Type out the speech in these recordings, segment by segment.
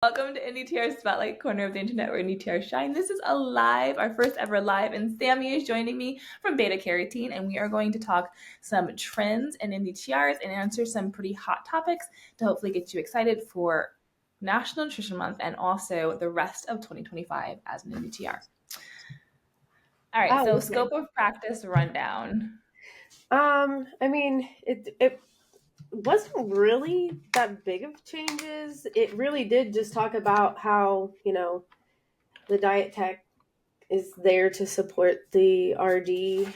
Welcome to NDTR Spotlight Corner of the Internet where NDTR shine. This is our first ever live, and Sammy is joining me from Beta Carotene, and we are going to talk some trends in NDTRs and answer some pretty hot topics to hopefully get you excited for National Nutrition Month and also the rest of 2025 as an NDTR. All right, so scope of practice rundown. It wasn't really that big of changes. It really did just talk about how, the diet tech is there to support the RD.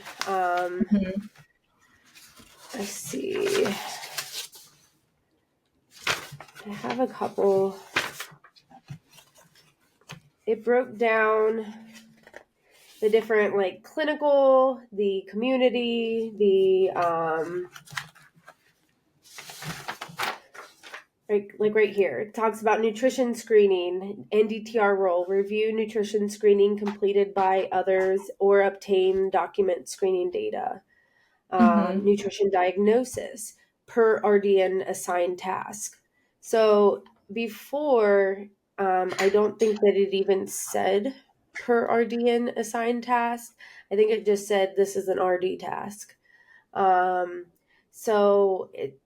Let's see. I have a couple. It broke down the different clinical, the community, the like right here, it talks about nutrition screening, NDTR role, review nutrition screening completed by others or obtain document screening data. Nutrition diagnosis per RDN assigned task. So before, I don't think that it even said per RDN assigned task. I think it just said this is an RD task. So it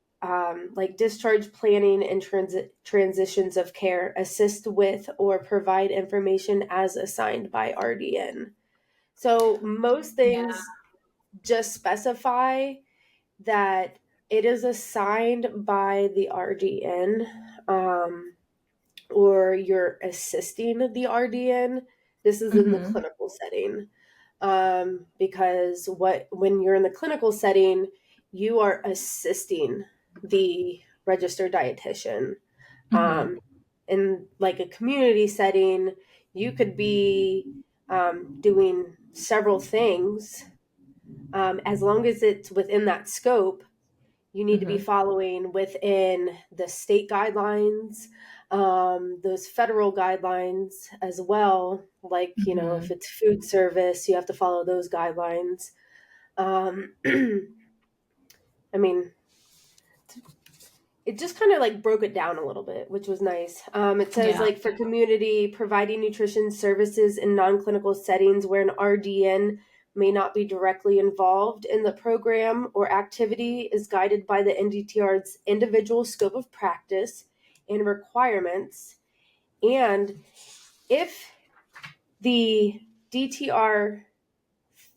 discharge planning and transitions of care, assist with or provide information as assigned by RDN. So most things just specify that it is assigned by the RDN, or you're assisting the RDN. This is in the clinical setting, because when you're in the clinical setting, you are assisting the registered dietitian. In like a community setting, you could be doing several things. As long as it's within that scope, you need to be following within the state guidelines, those federal guidelines as well. Like, if it's food service, you have to follow those guidelines. It just kind of broke it down a little bit, which was nice. It says for community, providing nutrition services in non-clinical settings where an RDN may not be directly involved in the program or activity is guided by the NDTR's individual scope of practice and requirements. And if the DTR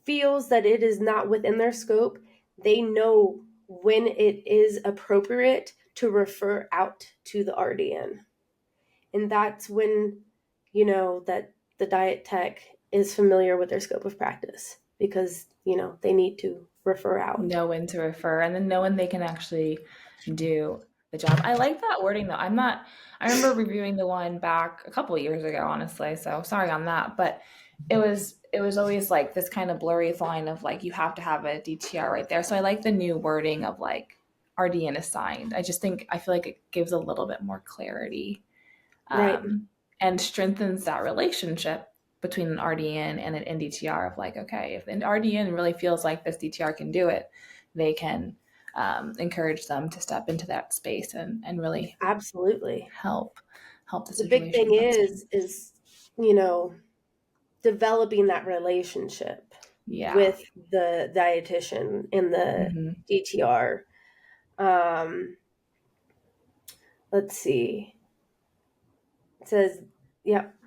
feels that it is not within their scope, they know when it is appropriate to refer out to the RDN. And that's when, that the diet tech is familiar with their scope of practice, because, they need to refer out. Know when to refer, and then know when they can actually do the job. I like that wording though. I remember reviewing the one back a couple of years ago, honestly, so sorry on that, but it was always like this kind of blurry line of you have to have a DTR right there. So I like the new wording of RDN assigned. I feel like it gives a little bit more clarity, right, and strengthens that relationship between an RDN and an NDTR of okay, if an RDN really feels like this DTR can do it, they can encourage them to step into that space and really absolutely help the situation. The big thing is developing that relationship with the dietitian and the DTR. Let's see. It says,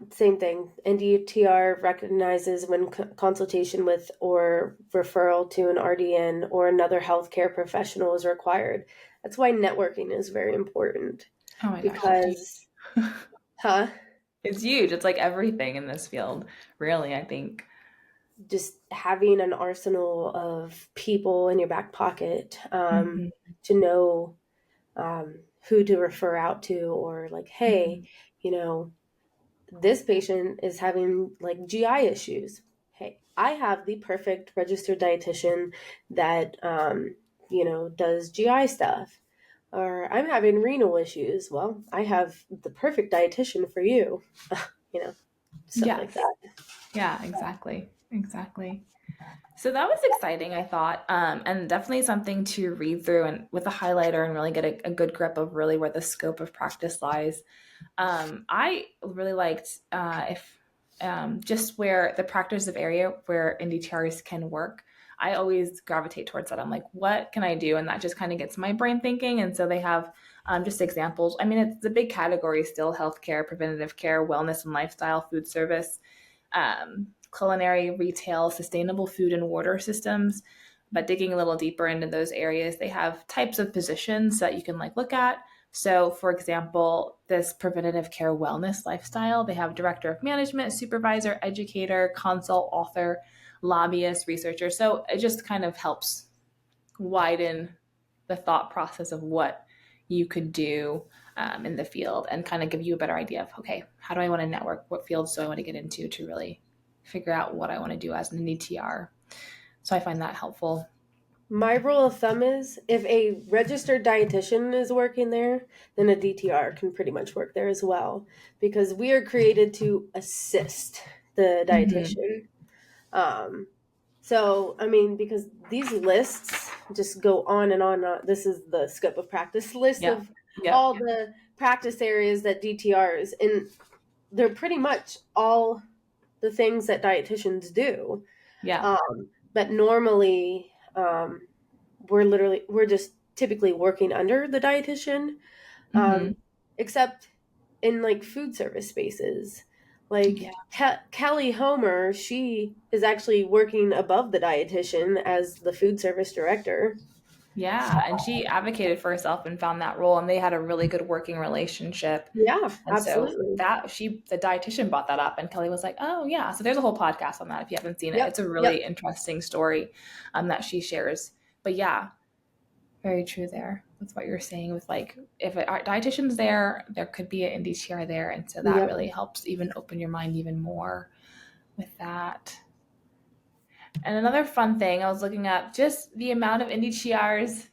same thing. NDTR recognizes when consultation with or referral to an RDN or another healthcare professional is required. That's why networking is very important. Oh my gosh. Because, it's huge. It's like everything in this field, really, I think. Just having an arsenal of people in your back pocket, to know who to refer out to, or hey, this patient is having GI issues. Hey, I have the perfect registered dietitian that, does GI stuff. Or I'm having renal issues. Well, I have the perfect dietitian for you. Stuff like that. Yeah, exactly. So that was exciting, I thought, and definitely something to read through and with a highlighter and really get a good grip of really where the scope of practice lies. I really liked if just where the practice of area where NDTRs can work. I always gravitate towards that. I'm like, what can I do? And that just kind of gets my brain thinking. And so they have just examples. I mean, it's a big category still: healthcare, preventative care, wellness and lifestyle, food service, culinary, retail, sustainable food and water systems. But digging a little deeper into those areas, they have types of positions that you can like look at. So, for example, this preventative care wellness lifestyle, they have director of management, supervisor, educator, consult, author, lobbyist, researcher. So it just kind of helps widen the thought process of what you could do in the field and kind of give you a better idea of, okay, how do I want to network? What fields do I want to get into to really figure out what I want to do as an NDTR? So I find that helpful. My rule of thumb is if a registered dietitian is working there, then a DTR can pretty much work there as well, because we are created to assist the dietitian. Mm-hmm. So, I mean, because these lists just go on and on. This is the scope of practice list of all the practice areas that DTRs, and they're pretty much all the things that dietitians do. Yeah. But normally, we're just typically working under the dietitian, except in like food service spaces. Like Kelly Homer, she is actually working above the dietitian as the food service director. Yeah, and she advocated for herself and found that role, and they had a really good working relationship. Yeah, and absolutely. So the dietitian brought that up, and Kelly was like, "Oh yeah." So there's a whole podcast on that if you haven't seen it. It's a really interesting story that she shares. But yeah, very true there with what you're saying. With like, if a dietitian's there, there could be an NDTR there, and so that really helps even open your mind even more with that. And another fun thing, I was looking up just the amount of NDTRs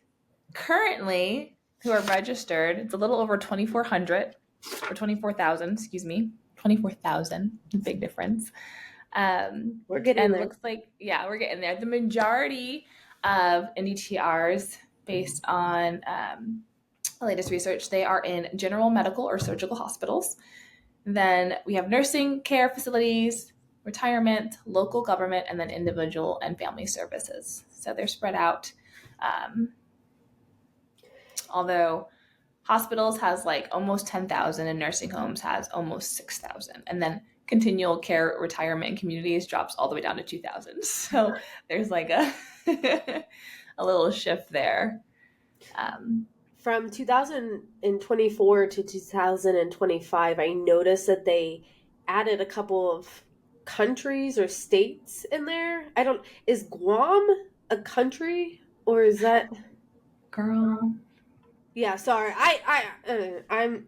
currently who are registered. It's a little over 2,400 or 24,000, excuse me, 24,000, big difference. We're getting there. Looks like, yeah, we're getting there. The majority of NDTRs, based on the latest research, they are in general medical or surgical hospitals. Then we have nursing care facilities, retirement, local government, and then individual and family services. So they're spread out. Although hospitals has like almost 10,000 and nursing homes has almost 6,000. And then continual care, retirement, and communities drops all the way down to 2,000. So there's like a a little shift there. From 2024 to 2025, I noticed that they added a couple of countries or states in there. Is Guam a country, or is that? Girl. Yeah, sorry. I'm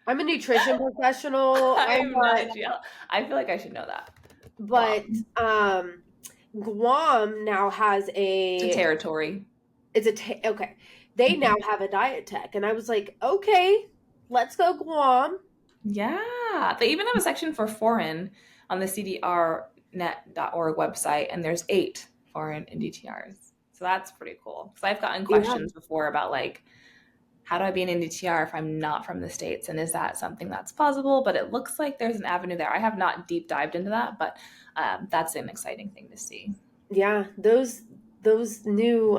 a nutrition professional. I'm not. I feel like I should know that. But Guam now has a territory. It's okay. They now have a diet tech, and I was like, okay, let's go Guam. Yeah, they even have a section for foreign on the CDRnet.org website, and there's 8 foreign NDTRs. So that's pretty cool. So I've gotten questions before about like, how do I be an NDTR if I'm not from the States? And is that something that's possible? But it looks like there's an avenue there. I have not deep dived into that, but that's an exciting thing to see. Yeah, those new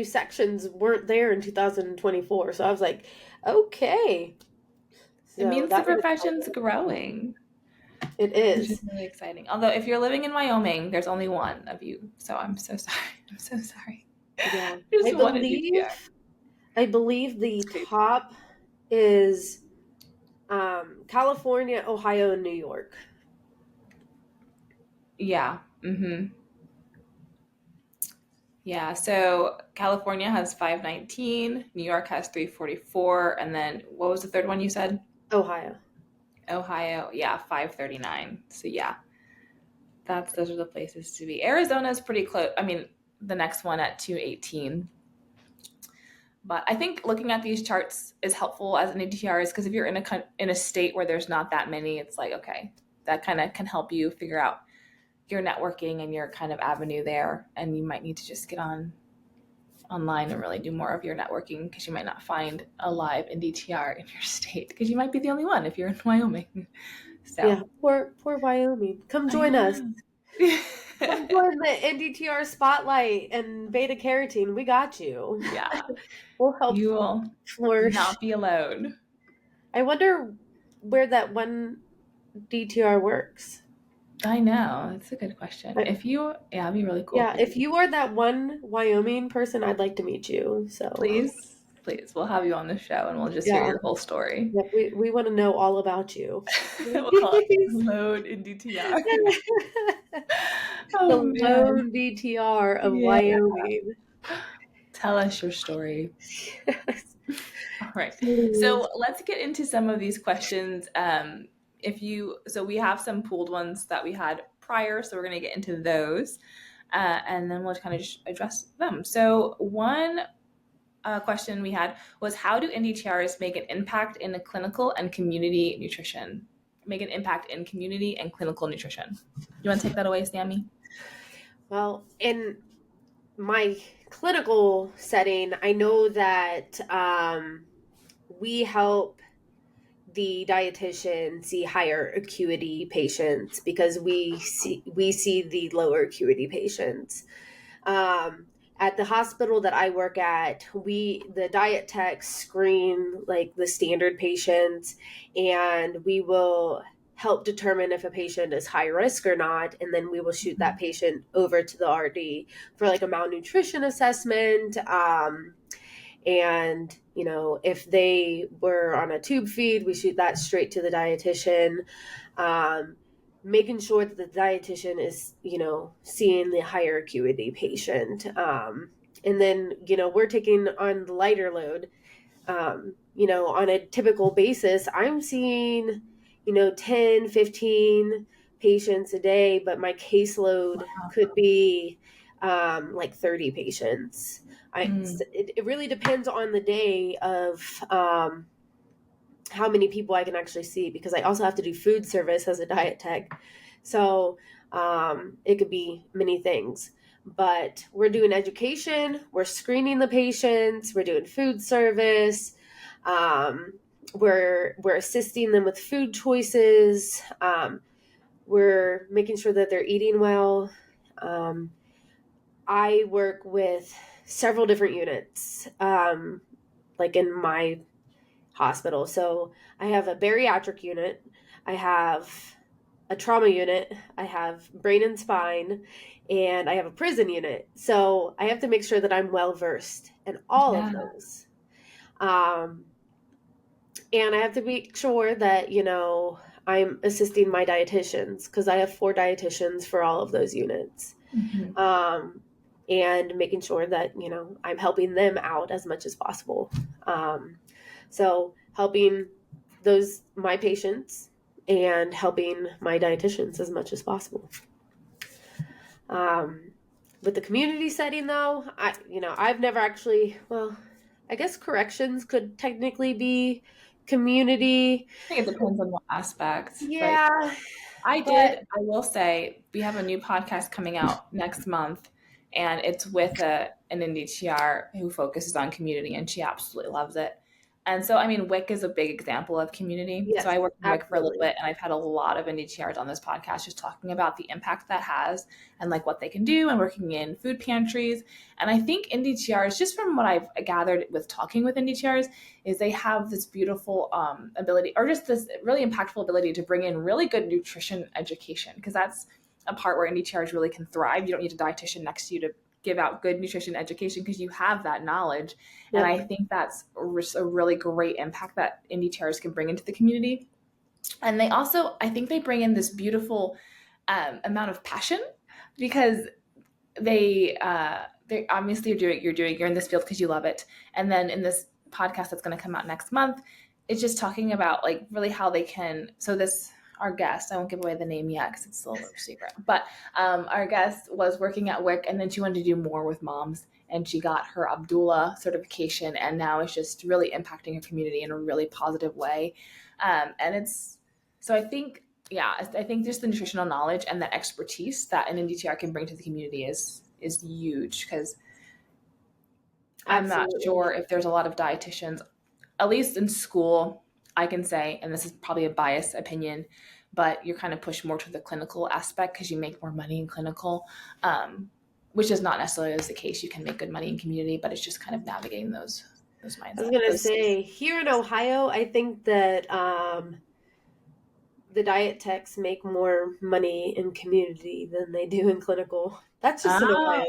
sections weren't there in 2024. So I was like, okay. So it means the profession's growing. It is. Which is really exciting. Although if you're living in Wyoming, there's only one of you. So I'm so sorry. I'm so sorry. Yeah. I believe the top is California, Ohio, and New York. Yeah. Mm-hmm. Yeah. So California has 519, New York has 344, and then what was the third one you said? Ohio, yeah, 539. So yeah, those are the places to be. Arizona is pretty close. I mean, the next one at 218. But I think looking at these charts is helpful as an NDTRs, because if you're in a state where there's not that many, it's like, okay, that kind of can help you figure out your networking and your kind of avenue there. And you might need to just get on online and really do more of your networking, because you might not find a live NDTR in your state, because you might be the only one if you're in Wyoming. So Yeah, poor Wyoming. Come I join us. know. Come join the NDTR spotlight and beta carotene. We got you. Yeah, We'll help you will flourish. not be alone. I wonder where that one DTR works. I know. It's a good question. I, If you, yeah, it'd be really cool. yeah, if you are that one Wyoming person, I'd like to meet you. So Please, please, we'll have you on the show and we'll just hear yeah, your whole story. yeah, we want to know all about you. We'll call it Please. Load NDTR. The Oh man. lone DTR of Yeah. Wyoming. Tell us your story. All right. Please. So let's get into some of these questions. So we have some pooled ones that we had prior, so we're going to get into those, and then we'll kind of just address them. So one question we had was, how do NDTRs make an impact in the clinical and community nutrition? Make an impact in community and clinical nutrition. You want to take that away, Sammy? Well, in my clinical setting, I know that we help the dietitian see higher acuity patients because we see the lower acuity patients. At the hospital that I work at, the diet techs screen like the standard patients, and we will help determine if a patient is high risk or not, and then we will shoot that patient over to the RD for like a malnutrition assessment. And if they were on a tube feed, we shoot that straight to the dietitian. Making sure that the dietitian is, seeing the higher acuity patient. And then, we're taking on the lighter load. On a typical basis, I'm seeing, 10, 15 patients a day, but my caseload could be like 30 patients. It really depends on the day of how many people I can actually see, because I also have to do food service as a diet tech. So it could be many things. But we're doing education, we're screening the patients, we're doing food service, we're assisting them with food choices, we're making sure that they're eating well. I work with several different units, like in my hospital. So I have a bariatric unit, I have a trauma unit, I have brain and spine, and I have a prison unit. So I have to make sure that I'm well versed in all of those. And I have to make sure that, I'm assisting my dietitians, because I have 4 dietitians for all of those units. Mm-hmm. And making sure that, I'm helping them out as much as possible. So helping my patients and helping my dietitians as much as possible. With the community setting though, I've never actually, I guess corrections could technically be community. I think it depends on what aspect. Yeah. I will say, we have a new podcast coming out next month, and it's with an NDTR who focuses on community, and she absolutely loves it. And so, WIC is a big example of community. Yes, so I worked in WIC for a little absolutely. bit, and I've had a lot of NDTRs on this podcast just talking about the impact that has and like what they can do, and working in food pantries. And I think NDTRs, just from what I've gathered with talking with NDTRs, is they have this beautiful ability, or just this really impactful ability, to bring in really good nutrition education, because that's a part where NDTRs really can thrive. You don't need a dietitian next to you to give out good nutrition education, because you have that knowledge. Yep. And I think that's a really great impact that NDTRs can bring into the community. And they also, I think they bring in this beautiful amount of passion, because they obviously you're in this field because you love it. And then in this podcast that's going to come out next month, it's just talking about like really how they can. So our guest, I won't give away the name yet because it's still a secret, but our guest was working at WIC, and then she wanted to do more with moms, and she got her Abdullah certification, and now it's just really impacting her community in a really positive way. And it's, so I think just the nutritional knowledge and that expertise that an NDTR can bring to the community is huge, because I'm not Absolutely. sure if there's a lot of dietitians, at least in school, I can say, and this is probably a biased opinion, but you're kind of pushed more to the clinical aspect because you make more money in clinical, which is not necessarily always the case. You can make good money in community, but it's just kind of navigating those I was mindset. gonna Those say here in Ohio, I think that the diet techs make more money in community than they do in clinical. That's just in oh, Ohio.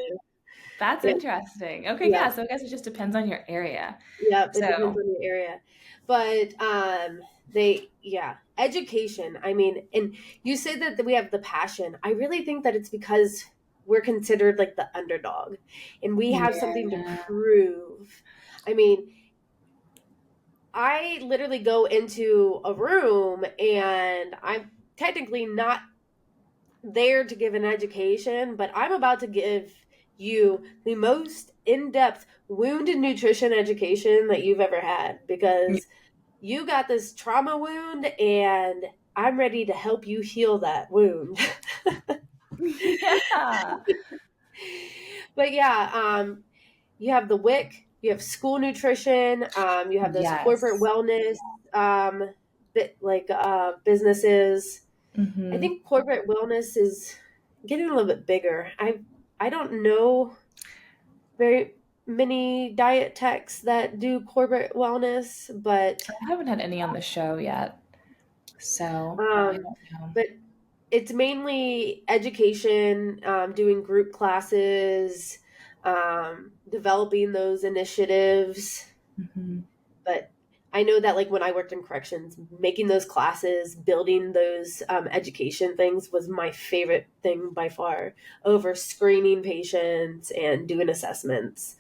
that's Yeah, interesting. Okay, yeah, yeah. So I guess it just depends on your area. yeah. It depends So on the area, but they yeah, education. I mean, and you say that we have the passion. I really think that it's because we're considered like the underdog, and we have something to yeah. prove. I mean, I literally go into a room and I'm technically not there to give an education, but I'm about to give you the most in depth wound and nutrition education that you've ever had because you got this trauma wound and I'm ready to help you heal that wound. Yeah. But yeah, you have the WIC, you have school nutrition, you have those corporate Yes. wellness bit like businesses. I Hmm. think corporate wellness is getting a little bit bigger. I don't know very many diet techs that do corporate wellness, but I haven't had any on the show yet, so I um, don't know. but it's mainly education, doing group classes, developing those initiatives. Hmm. But I know that like when I worked in corrections, making those classes, building those education things was my favorite thing by far over screening patients and doing assessments.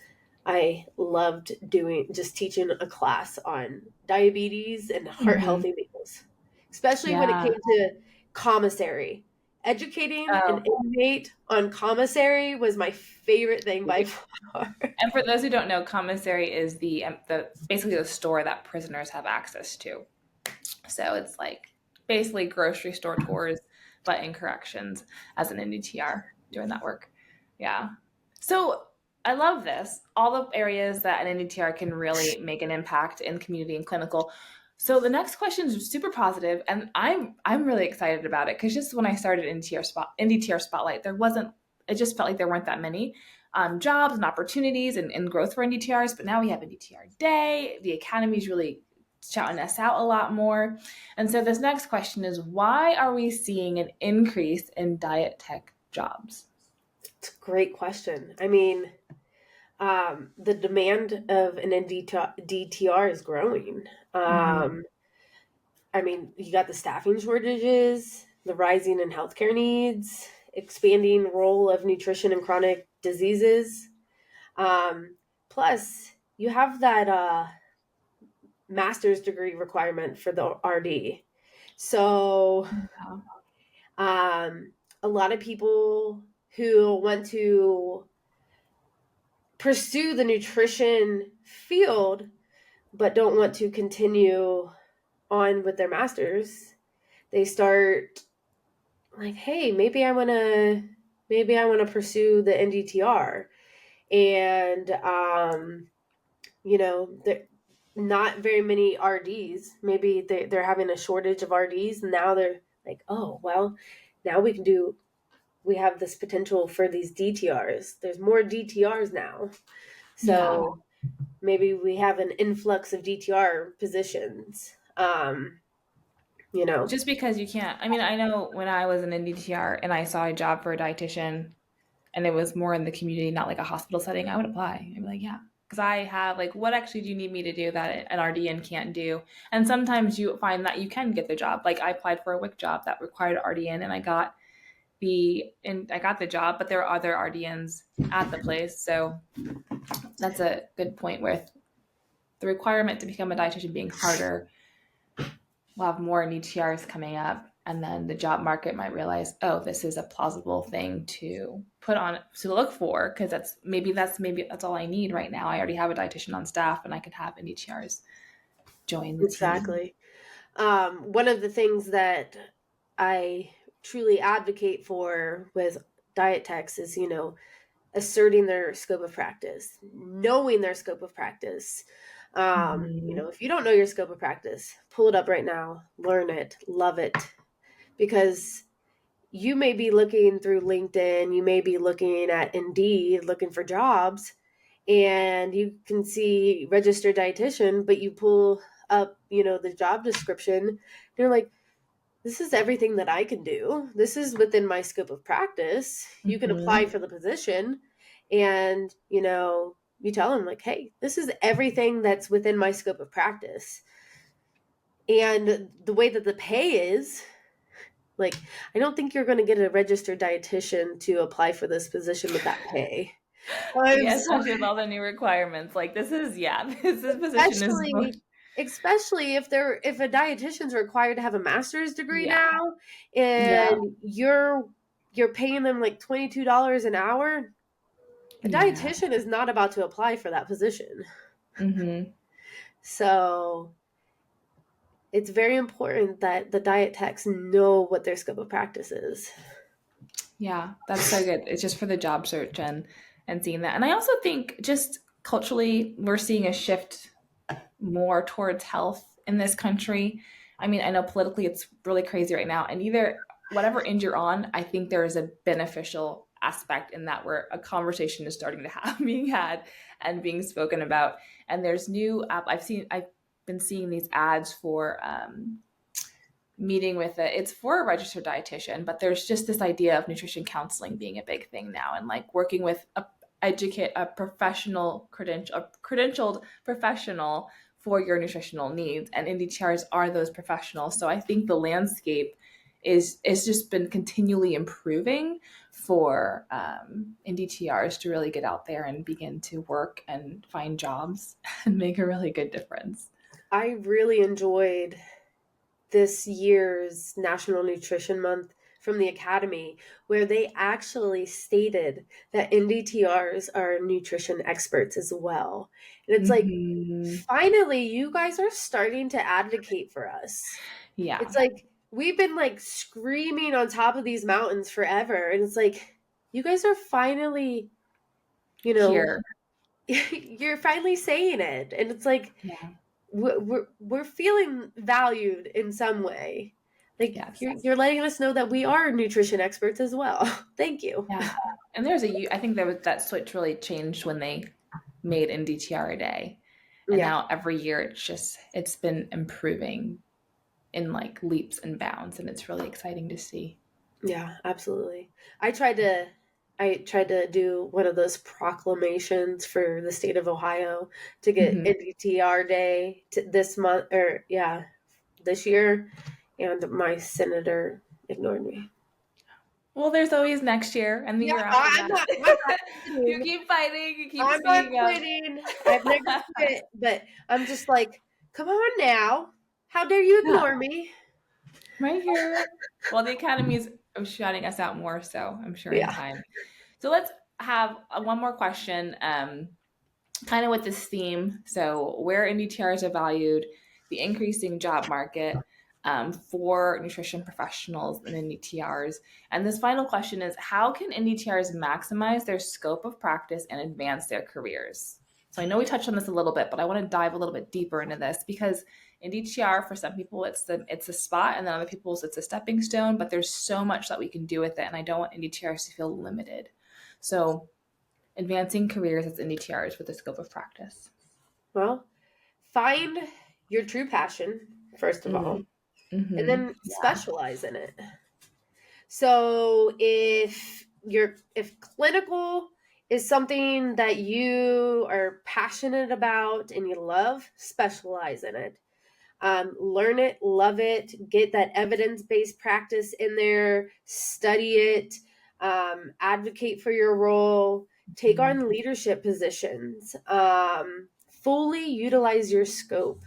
I loved doing just teaching a class on diabetes and heart Hmm. healthy meals, especially when it Yeah. came to commissary. Educating an Oh, inmate on commissary was my favorite thing by far. and for those who don't know, commissary is the basically the store that prisoners have access to. So it's like basically grocery store tours, but in corrections as an NDTR doing that work. Yeah. So I love this. All the areas that an NDTR can really make an impact in community and clinical. So the next question is super positive, and I'm really excited about it because just when I started NDTR Spotlight, there wasn't. It just felt like there weren't that many jobs and opportunities and growth for NDTRs. But now we have NDTR Day. The academy is really shouting us out a lot more. And so this next question is, why are we seeing an increase in diet tech jobs? It's a great question. I mean, the demand of an NDTR is growing. Mm-hmm. I mean, you got the staffing shortages, the rising in healthcare needs, expanding role of nutrition in chronic diseases. Plus, you have that master's degree requirement for the RD. So, Yeah. a lot of people who want to pursue the nutrition field but don't want to continue on with their masters, they start like, hey, maybe I want to pursue the NDTR. And not very many RDs. Maybe they're having a shortage of RDs, and now they're like, oh well, now we have this potential for these DTRs. There's more DTRs now. Yeah. So maybe we have an influx of DTR positions. You know, Just because you can't, I mean, I know when I was an NDTR and I saw a job for a dietitian and it was more in the community, not like a hospital setting, I would apply. I'd be like, yeah. Because I have, like, what actually do you need me to do that an RDN can't do? And sometimes you find that you can get the job. Like, I applied for a WIC job that required RDN and I got the job, but there are other RDNs at the place. So that's a good point with the requirement to become a dietitian being harder. We'll have more NDTRs coming up, and then the job market might realize, oh, this is a plausible thing to put on to look for because that's all I need right now. I already have a dietitian on staff, and I could have NDTRs join the team. exactly. One of the things that I truly advocate for with diet techs is, asserting their scope of practice, knowing their scope of practice. If you don't know your scope of practice, pull it up right now, learn it, love it, because you may be looking through LinkedIn, you may be looking at Indeed, looking for jobs, and you can see registered dietitian, but you pull up, the job description, and you're like, this is everything that I can do. This is within my scope of practice. You can apply for the position, and, you tell them like, hey, this is everything that's within my scope of practice. And the way that the pay is, like, I don't think you're going to get a registered dietitian to apply for this position with that pay. Especially with all the new requirements. Like this position is more. Especially if a dietitian's required to have a master's degree Yeah. now, Yeah. and you're paying them like $22 an hour. A dietitian is not about to apply for that position. So it's very important that the diet techs know what their scope of practice is. Yeah, that's so good. It's just for the job search and seeing that. And I also think just culturally, we're seeing a shift more towards health in this country. I mean, I know politically it's really crazy right now, and either whatever end you're on, I think there is a beneficial aspect in that where a conversation is starting to being had and being spoken about. And there's new I've been seeing these ads for meeting with it's for a registered dietitian, but there's just this idea of nutrition counseling being a big thing now, and like working with a credentialed professional for your nutritional needs, and NDTRs are those professionals. So I think the landscape is just been continually improving for NDTRs to really get out there and begin to work and find jobs and make a really good difference. I really enjoyed this year's National Nutrition Month from the Academy, where they actually stated that NDTRs are nutrition experts as well. And it's like, finally, you guys are starting to advocate for us. Yeah. It's like, we've been like screaming on top of these mountains forever. And it's like, you guys are finally, Here. you're finally saying it. And it's like, we're feeling valued in some way. Like, yes. you're letting us know that we are nutrition experts as well. Thank you. Yeah. And I think that switch really changed when they made NDTR a day. And now every year it's been improving in like leaps and bounds, and it's really exciting to see. Yeah, absolutely. I tried to do one of those proclamations for the state of Ohio to get NDTR Day this month, this year, and my senator ignored me. Well, there's always next year and the year after that. You keep fighting. You keep I'm not quitting. I've never quit, but I'm just like, come on now. How dare you ignore me? Right here. Well, the Academy is shouting us out more, so I'm sure in time. So let's have one more question, kind of with this theme. So where NDTRs are valued, the increasing job market for nutrition professionals and NDTRs. And this final question is, how can NDTRs maximize their scope of practice and advance their careers? So I know we touched on this a little bit, but I want to dive a little bit deeper into this, because NDTR, for some people, it's a spot, and then other people's it's a stepping stone, but there's so much that we can do with it, and I don't want NDTRs to feel limited. So advancing careers as NDTRs with the scope of practice. Well, find your true passion, first of all, and then specialize in it. So if clinical is something that you are passionate about and you love, specialize in it. Learn it, love it, get that evidence-based practice in there, study it, advocate for your role, take on leadership positions, fully utilize your scope.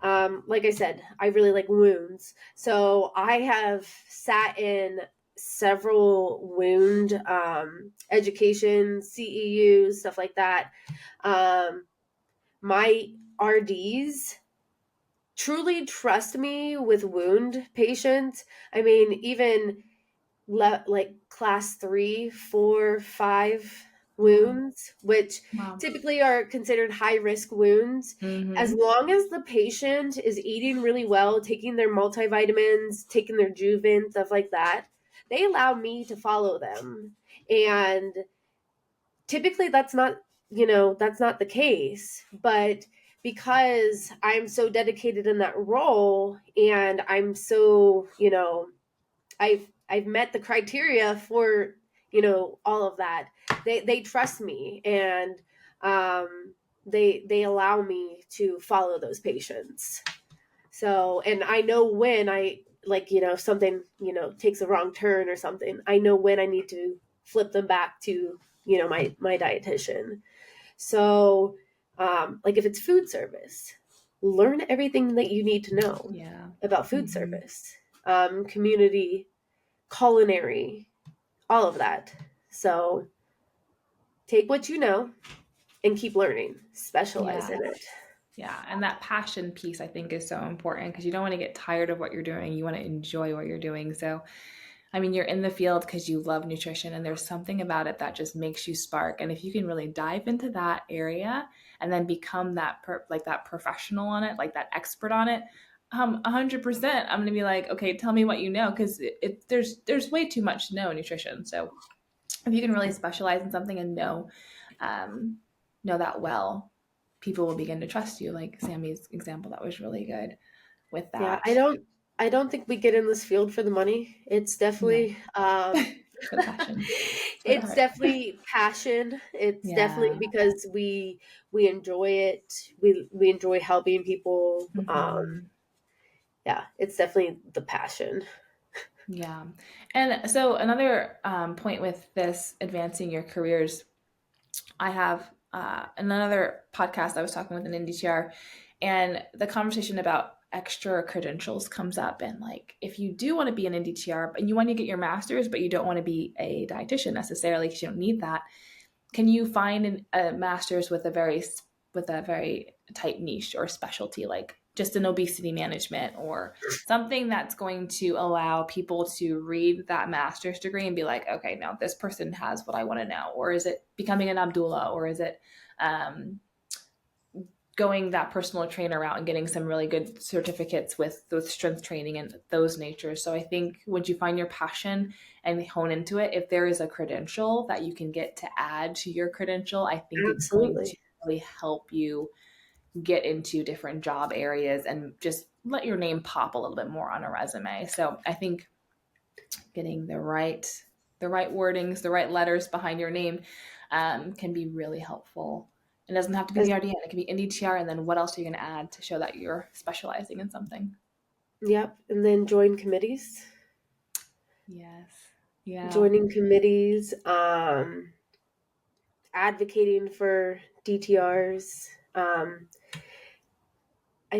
Like I said, I really like wounds. So I have sat in several wound education, CEUs, stuff like that. My RDs truly trust me with wound patients. I mean, even like class 3, 4, 5 wounds, which Wow. typically are considered high risk wounds. As Mm-hmm. long as the patient is eating really well, taking their multivitamins, taking their Juven, stuff like that, they allow me to follow them. And typically that's not the case, but because I'm so dedicated in that role and I'm so, I've met the criteria for, all of that. They trust me, and they allow me to follow those patients. So, and I know when I like, something, takes a wrong turn or something, I know when I need to flip them back to, my dietitian. So, like if it's food service, learn everything that you need to know Yeah. about food Mm-hmm. service, community, culinary, all of that. So take what you know and keep learning, specialize Yeah. in it. Yeah. And that passion piece, I think, is so important because you don't want to get tired of what you're doing. You want to enjoy what you're doing. So, I mean, you're in the field because you love nutrition, and there's something about it that just makes you spark. And if you can really dive into that area and then become that like that professional on it, like that expert on it, 100%, I'm gonna be like, okay, tell me what you know, because there's way too much to know in nutrition. So if you can really specialize in something and um, know that well, people will begin to trust you. Like Sammy's example, that was really good with Yeah, that. I don't think we get in this field for the money. It's No, definitely for the passion, for the it's heart. definitely passion. It's definitely Yeah. because we enjoy it. We enjoy helping people. Hmm. Yeah, it's definitely the passion. Yeah. And so another point with this advancing your careers, I have in another podcast I was talking with an NDTR, and the conversation about extra credentials comes up. And like, if you do want to be an NDTR and you want to get your master's, but you don't want to be a dietitian necessarily because you don't need that, can you find a master's with a very tight niche or specialty, like just an obesity management or something that's going to allow people to read that master's degree and be like, okay, now this person has what I want to know? Or is it becoming an Abdullah? Or is it going that personal trainer route and getting some really good certificates with strength training and those natures? So I think once you find your passion and hone into it, if there is a credential that you can get to add to your credential, I think it's going to Absolutely. really help you get into different job areas and just let your name pop a little bit more on a resume. So I think getting the right wordings, the right letters behind your name can be really helpful. It doesn't have to be As, the RDN. It can be NDTR, and then what else are you going to add to show that you're specializing in something? yep, and then join committees. Yes. Yeah. Joining committees, advocating for DTRs. I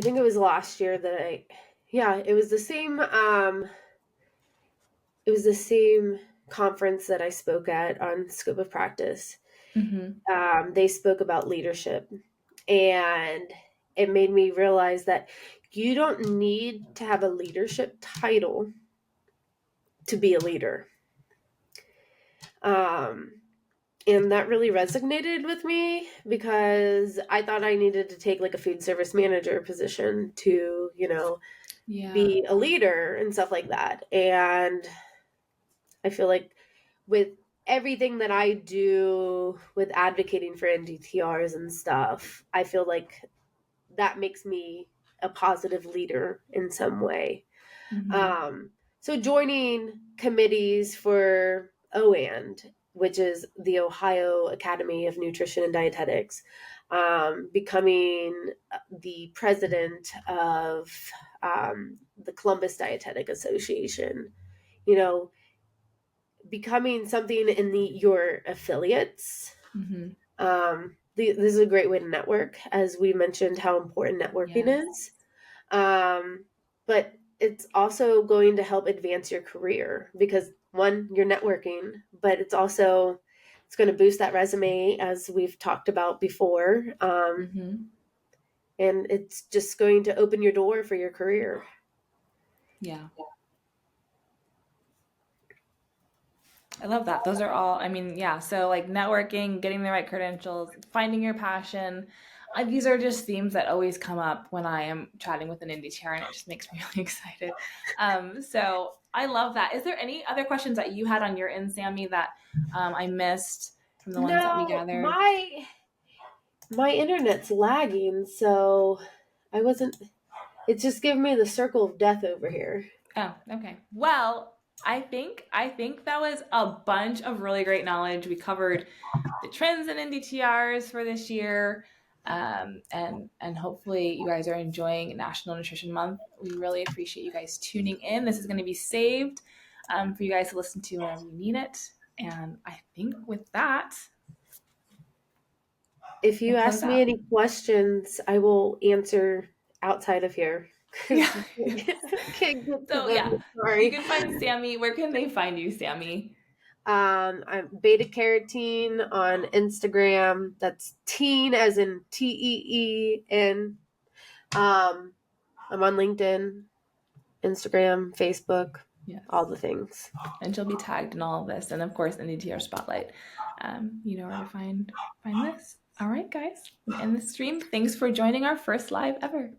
think it was last year that yeah, it was the same. It was the same conference that I spoke at on scope of practice. Mm-hmm. They spoke about leadership, and it made me realize that you don't need to have a leadership title to be a leader. Um, and that really resonated with me because I thought I needed to take like a food service manager position to, Yeah. be a leader and stuff like that. And I feel like with everything that I do with advocating for NDTRs and stuff, I feel like that makes me a positive leader in some way. Mm-hmm. Um, so joining committees for OAND, which is the Ohio Academy of Nutrition and Dietetics, becoming the president of the Columbus Dietetic Association, you know, becoming something in your affiliates. Mm-hmm. This is a great way to network, as we mentioned how important networking Yes. is. But it's also going to help advance your career because one, you're networking, but it's going to boost that resume as we've talked about before. Mm-hmm. And it's just going to open your door for your career. Yeah. I love that. Those are all, I mean, yeah. So, like networking, getting the right credentials, finding your passion. These are just themes that always come up when I am chatting with an NDTR, and it just makes me really excited. So, I love that. Is there any other questions that you had on your end, Sammy, that I missed from the ones that we No, gathered? my internet's lagging, so I wasn't. It's just giving me the circle of death over here. Oh, okay. Well, I think that was a bunch of really great knowledge. We covered the trends in NDTRs for this year, and hopefully you guys are enjoying National Nutrition Month. We really appreciate you guys tuning in. This is going to be saved for you guys to listen to whenever you need it. And I think with that, If you we'll close ask me out. any questions, I will answer outside of here Yeah. because Yes. can't get to So them. yeah, you Sorry. can find Sammy. Where can they find you, Sammy? I'm beta carotene on Instagram. That's teen as in TEEN. I'm on LinkedIn, Instagram, Facebook, all Yes. the things. And she'll be tagged in all of this. And of course, in the NDTR Spotlight, you know where to find this. All right, guys, end the stream. Thanks for joining our first live ever.